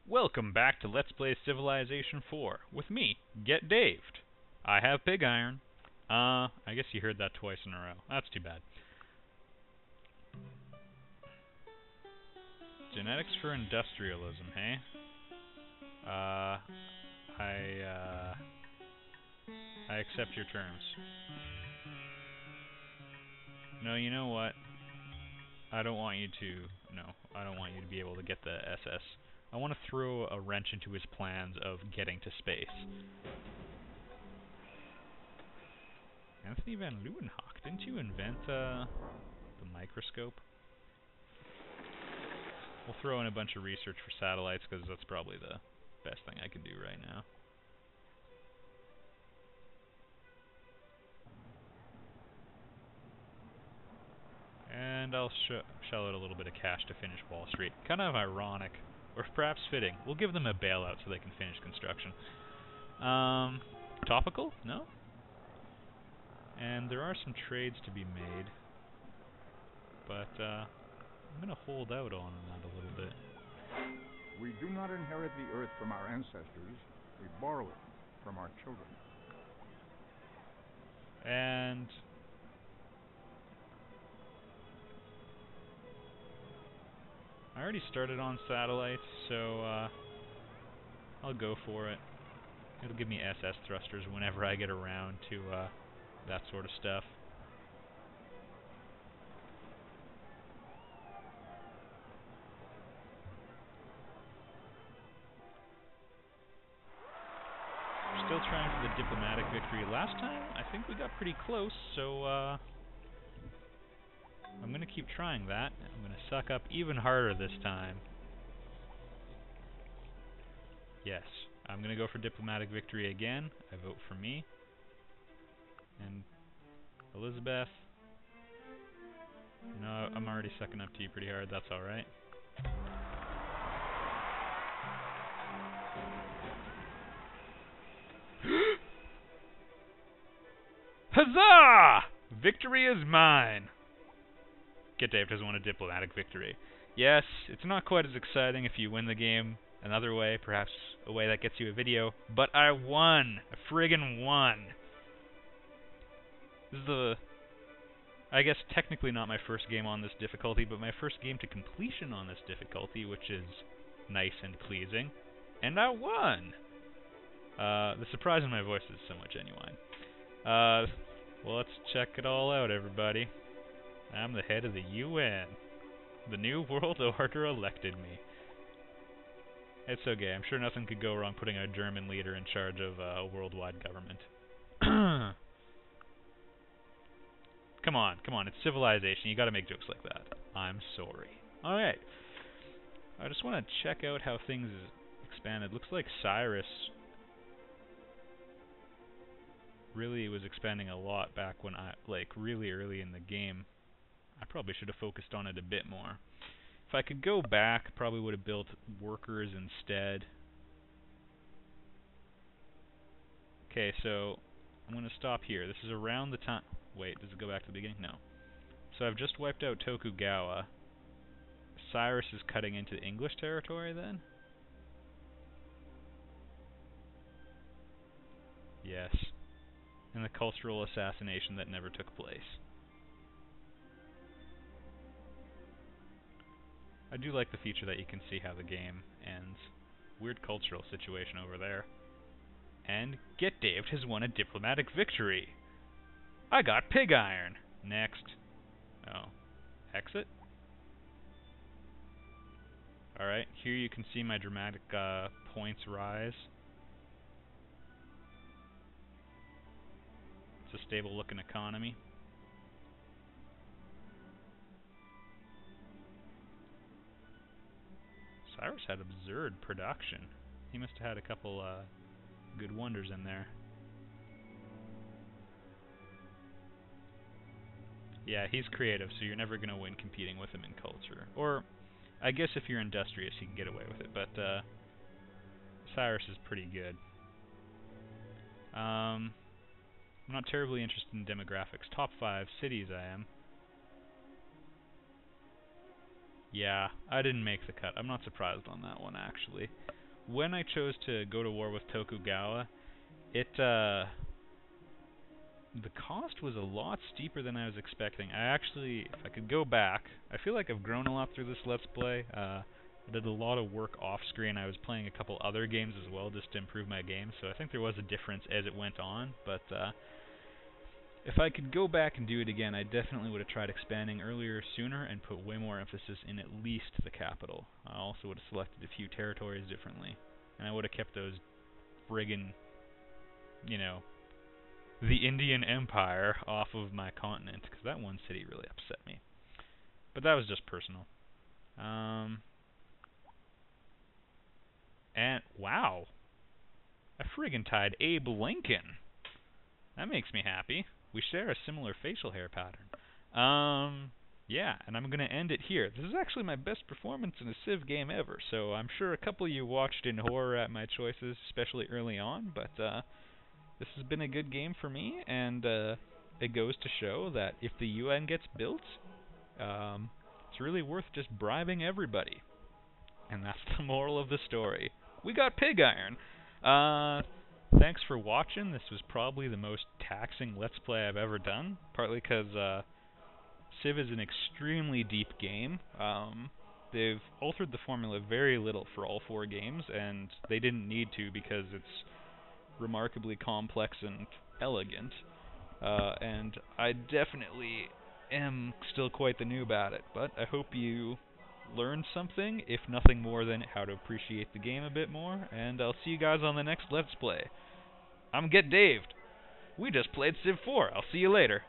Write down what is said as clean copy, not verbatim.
Welcome back to Let's Play Civilization 4 with me, Get Daved. I have pig iron. I guess you heard that twice in a row. That's too bad. Genetics for industrialism, hey? I accept your terms. No, you know what? I don't want you to be able to get the SS. I want to throw a wrench into his plans of getting to space. Anthony van Leeuwenhoek, didn't you invent the microscope? We'll throw in a bunch of research for satellites because that's probably the best thing I can do right now. And I'll shell out a little bit of cash to finish Wall Street. Kind of ironic, or perhaps fitting. We'll give them a bailout so they can finish construction. Topical? No? And there are some trades to be made. But, I'm going to hold out on that a little bit. We do not inherit the earth from our ancestors. We borrow it from our children. And I already started on satellites, so I'll go for it. It'll give me SS thrusters whenever I get around to that sort of stuff. We're still trying for the diplomatic victory. Last time, I think we got pretty close, so I'm going to keep trying that. I'm going to suck up even harder this time. Yes, I'm going to go for diplomatic victory again. I vote for me. And Elizabeth. No, I'm already sucking up to you pretty hard. That's alright. Huzzah! Victory is mine! Get Dave doesn't want a diplomatic victory. Yes, it's not quite as exciting if you win the game another way, perhaps a way that gets you a video, but I won! I friggin' won! This is I guess technically not my first game on this difficulty, but my first game to completion on this difficulty, which is nice and pleasing. And I won! The surprise in my voice is somewhat genuine. Well, let's check it all out, everybody. I'm the head of the UN. The New World Order elected me. It's okay. I'm sure nothing could go wrong putting a German leader in charge of a worldwide government. Come on, it's civilization. You gotta make jokes like that. I'm sorry. Alright. I just want to check out how things expanded. Looks like Cyrus really was expanding a lot back when really early in the game. I probably should have focused on it a bit more. If I could go back, probably would have built workers instead. Okay, so I'm going to stop here. This is around the time... Wait, does it go back to the beginning? No. So I've just wiped out Tokugawa. Cyrus is cutting into English territory then? Yes. And the cultural assassination that never took place. I do like the feature that you can see how the game ends. Weird cultural situation over there. And Get Daved has won a diplomatic victory. I got pig iron. Next. Oh. Exit? Alright, here you can see my dramatic points rise. It's a stable looking economy. Cyrus had absurd production. He must have had a couple good wonders in there. Yeah, he's creative, so you're never going to win competing with him in culture. Or, I guess if you're industrious, you can get away with it, but Cyrus is pretty good. I'm not terribly interested in demographics. Top 5 cities I am. Yeah, I didn't make the cut. I'm not surprised on that one, actually. When I chose to go to war with Tokugawa, the cost was a lot steeper than I was expecting. I actually, if I could go back, I feel like I've grown a lot through this Let's Play. I did a lot of work off-screen. I was playing a couple other games as well just to improve my game, so I think there was a difference as it went on, but if I could go back and do it again, I definitely would have tried expanding earlier, sooner, and put way more emphasis in at least the capital. I also would have selected a few territories differently, and I would have kept those friggin', you know, the Indian Empire off of my continent, because that one city really upset me. But that was just personal. And, wow, I friggin' tied Abe Lincoln. That makes me happy. We share a similar facial hair pattern. Yeah, and I'm going to end it here. This is actually my best performance in a Civ game ever, so I'm sure a couple of you watched in horror at my choices, especially early on, but this has been a good game for me, and it goes to show that if the UN gets built, it's really worth just bribing everybody. And that's the moral of the story. We got pig iron! Thanks for watching. This was probably the most taxing Let's Play I've ever done, partly because Civ is an extremely deep game. They've altered the formula very little for all 4 games, and they didn't need to because it's remarkably complex and elegant. And I definitely am still quite the noob at it, but I hope you learned something, if nothing more than how to appreciate the game a bit more, and I'll see you guys on the next Let's Play. I'm Get Daved. We just played Civ 4. I'll see you later.